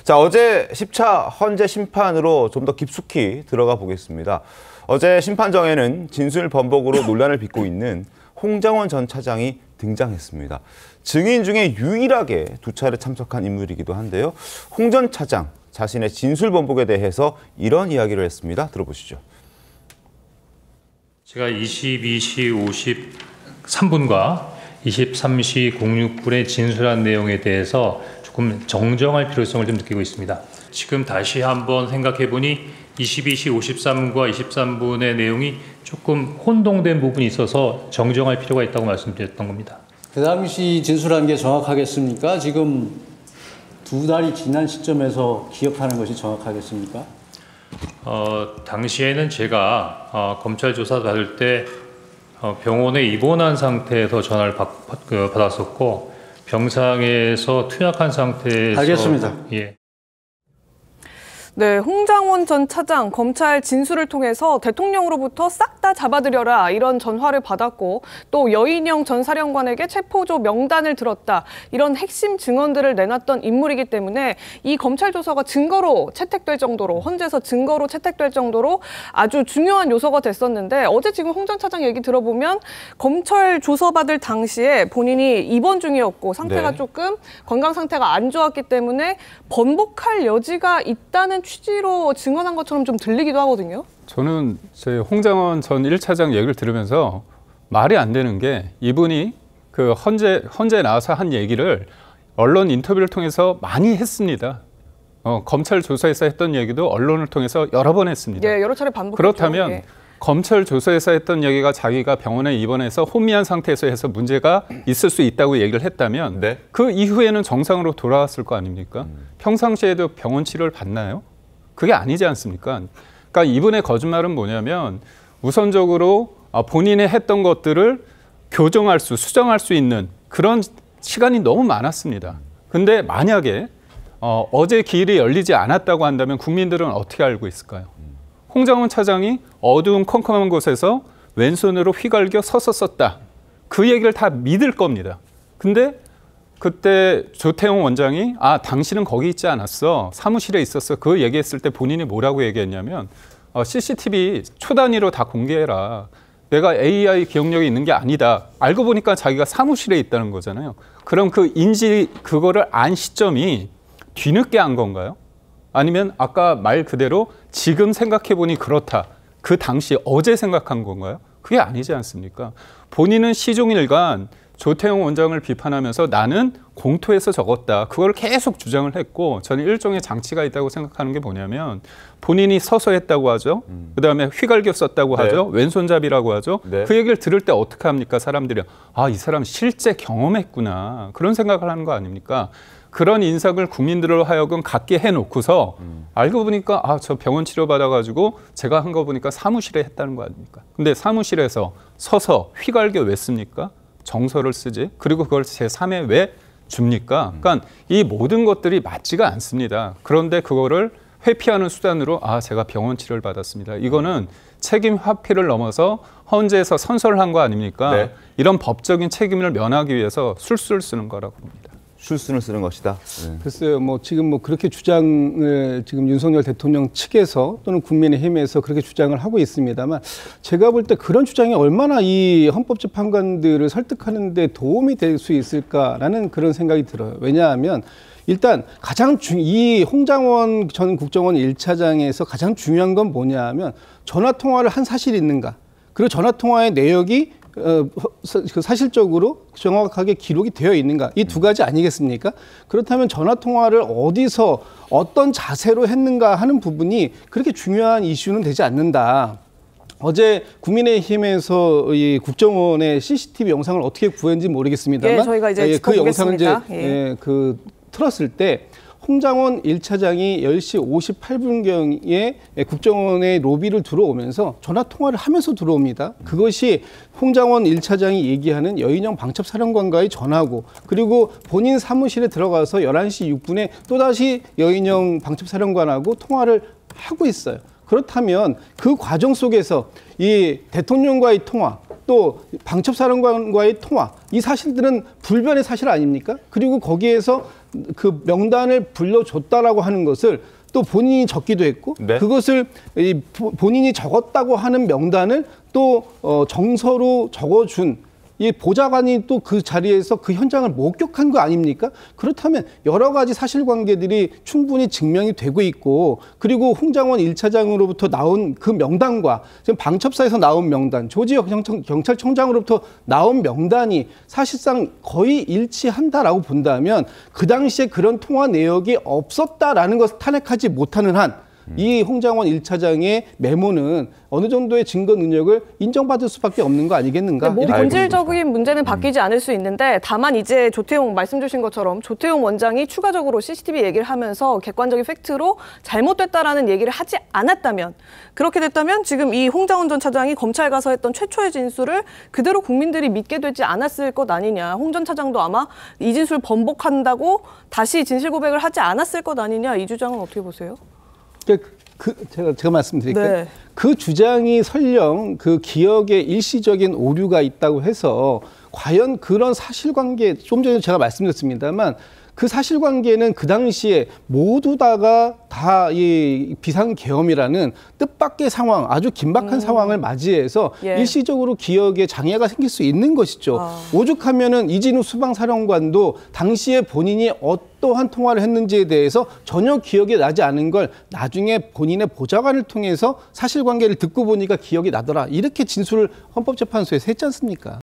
자, 어제 10차 헌재 심판으로 좀 더 깊숙이 들어가 보겠습니다. 어제 심판정에는 진술 번복으로 논란을 빚고 있는 홍장원 전 차장이 등장했습니다. 증인 중에 유일하게 2차례 참석한 인물이기도 한데요. 홍 전 차장 자신의 진술 번복에 대해서 이런 이야기를 했습니다. 들어보시죠. 제가 22시 53분과 23시 06분에 진술한 내용에 대해서 조금 정정할 필요성을 좀 느끼고 있습니다. 지금 다시 한번 생각해 보니 22시 53분과 23분의 내용이 조금 혼동된 부분이 있어서 정정할 필요가 있다고 말씀드렸던 겁니다. 그 당시 진술한 게 정확하겠습니까? 지금 2달이 지난 시점에서 기억하는 것이 정확하겠습니까? 당시에는 제가 검찰 조사 받을 때 병원에 입원한 상태에서 전화를 받았었고 병상에서 투약한 상태에서 알겠습니다. 예. 네, 홍장원 전 차장 검찰 진술을 통해서 대통령으로부터 싹 다 잡아들여라 이런 전화를 받았고 또 여인영 전 사령관에게 체포조 명단을 들었다 이런 핵심 증언들을 내놨던 인물이기 때문에 이 검찰 조사가 증거로 채택될 정도로 헌재에서 증거로 채택될 정도로 아주 중요한 요소가 됐었는데 어제 지금 홍 전 차장 얘기 들어보면 검찰 조사받을 당시에 본인이 입원 중이었고 상태가 조금 건강 상태가 안 좋았기 때문에 번복할 여지가 있다는 취지로 증언한 것처럼 좀 들리기도 하거든요. 저는 제 홍장원 전 1차장 얘기를 들으면서 말이 안 되는 게 이분이 그 헌재에 나와서 한 얘기를 언론 인터뷰를 통해서 많이 했습니다. 검찰 조사에서 했던 얘기도 언론을 통해서 여러 번 했습니다. 예, 여러 차례 반복했죠. 그렇다면 예. 검찰 조사에서 했던 얘기가 자기가 병원에 입원해서 혼미한 상태에서 해서 문제가 있을 수 있다고 얘기를 했다면 그 이후에는 정상으로 돌아왔을 거 아닙니까? 평상시에도 병원 치료를 받나요? 그게 아니지 않습니까? 그러니까 이분의 거짓말은 뭐냐면 우선적으로 본인이 했던 것들을 교정할 수, 수정할 수 있는 그런 시간이 너무 많았습니다. 근데 만약에 어제 기일이 열리지 않았다고 한다면 국민들은 어떻게 알고 있을까요? 홍장원 차장이 어두운 컴컴한 곳에서 왼손으로 휘갈겨 서서 썼다. 그 얘기를 다 믿을 겁니다. 근데 그때 조태용 원장이 당신은 거기 있지 않았어. 사무실에 있었어. 그 얘기했을 때 본인이 뭐라고 얘기했냐면 CCTV 초단위로 다 공개해라. 내가 AI 기억력이 있는 게 아니다. 알고 보니까 자기가 사무실에 있다는 거잖아요. 그럼 그거를 안 시점이 뒤늦게 한 건가요? 아니면 아까 말 그대로 지금 생각해 보니 그렇다. 그 당시 어제 생각한 건가요? 그게 아니지 않습니까? 본인은 시종일관 조태용 원장을 비판하면서 나는 공토에서 적었다. 그걸 계속 주장을 했고 저는 일종의 장치가 있다고 생각하는 게 뭐냐면 본인이 서서 했다고 하죠. 그다음에 휘갈겨 썼다고 하죠. 왼손잡이라고 하죠. 그 얘기를 들을 때 어떻게 합니까? 사람들이 이 사람 실제 경험했구나. 그런 생각을 하는 거 아닙니까? 그런 인상을 국민들로 하여금 갖게 해놓고서 알고 보니까 저 병원 치료받아가지고 제가 한 거 보니까 사무실에 했다는 거 아닙니까? 근데 사무실에서 서서 휘갈겨 왜 씁니까? 정서를 쓰지. 그리고 그걸 제3에 왜 줍니까? 그러니까 이 모든 것들이 맞지가 않습니다. 그런데 그거를 회피하는 수단으로 제가 병원 치료를 받았습니다. 이거는 책임 회피를 넘어서 헌재에서 선서를 한 거 아닙니까? 이런 법적인 책임을 면하기 위해서 술수를 쓰는 거라고 봅니다. 술수를 쓰는 것이다. 글쎄요, 지금 그렇게 주장을 지금 윤석열 대통령 측에서 또는 국민의힘에서 그렇게 주장을 하고 있습니다만 제가 볼 때 그런 주장이 얼마나 이 헌법재판관들을 설득하는 데 도움이 될 수 있을까라는 그런 생각이 들어요. 왜냐하면 일단 이 홍장원 전 국정원 1차장에서 가장 중요한 건 뭐냐 하면 전화통화를 한 사실이 있는가. 그리고 전화통화의 내역이 사실적으로 정확하게 기록이 되어 있는가 이 두 가지 아니겠습니까? 그렇다면 전화통화를 어디서 어떤 자세로 했는가 하는 부분이 그렇게 중요한 이슈는 되지 않는다. 어제 국민의힘에서 이 국정원의 CCTV 영상을 어떻게 구했는지 모르겠습니다만 저희가 이제 그 영상을 이제 틀었을 때 홍장원 1차장이 10시 58분경에 국정원의 로비를 들어오면서 전화통화를 하면서 들어옵니다. 그것이 홍장원 1차장이 얘기하는 여인영 방첩사령관과의 전화고 그리고 본인 사무실에 들어가서 11시 6분에 또다시 여인영 방첩사령관하고 통화를 하고 있어요. 그렇다면 그 과정 속에서 이 대통령과의 통화 또 방첩사령관과의 통화 이 사실들은 불변의 사실 아닙니까? 그리고 거기에서 그 명단을 불러줬다라고 하는 것을 또 본인이 적기도 했고 네. 그것을 본인이 적었다고 하는 명단을 또 정서로 적어준 이 보좌관이 또 그 자리에서 그 현장을 목격한 거 아닙니까? 그렇다면 여러 가지 사실관계들이 충분히 증명이 되고 있고 그리고 홍장원 1차장으로부터 나온 그 명단과 지금 방첩사에서 나온 명단, 조지혁 경찰청장으로부터 나온 명단이 사실상 거의 일치한다라고 본다면 그 당시에 그런 통화 내역이 없었다라는 것을 탄핵하지 못하는 한 이 홍장원 1차장의 메모는 어느 정도의 증거 능력을 인정받을 수밖에 없는 거 아니겠는가? 뭐 본질적인 문제는 바뀌지 않을 수 있는데 다만 이제 조태용 말씀 주신 것처럼 조태용 원장이 추가적으로 CCTV 얘기를 하면서 객관적인 팩트로 잘못됐다라는 얘기를 하지 않았다면 그렇게 됐다면 지금 이 홍장원 전 차장이 검찰 가서 했던 최초의 진술을 그대로 국민들이 믿게 되지 않았을 것 아니냐. 홍 전 차장도 아마 이 진술 번복한다고 다시 진실 고백을 하지 않았을 것 아니냐. 이 주장은 어떻게 보세요? 제가 말씀드릴게요. 네. 그 주장이 설령 그 기억에 일시적인 오류가 있다고 해서 과연 그런 사실관계 좀 전에 제가 말씀드렸습니다만 그 사실관계는 그 당시에 모두 다가 다 이 비상계엄이라는 뜻밖의 상황, 아주 긴박한 상황을 맞이해서 예. 일시적으로 기억에 장애가 생길 수 있는 것이죠. 오죽하면은 이진우 수방사령관도 당시에 본인이 어떠한 통화를 했는지에 대해서 전혀 기억이 나지 않은 걸 나중에 본인의 보좌관을 통해서 사실관계를 듣고 보니까 기억이 나더라. 이렇게 진술을 헌법재판소에서 했지 않습니까?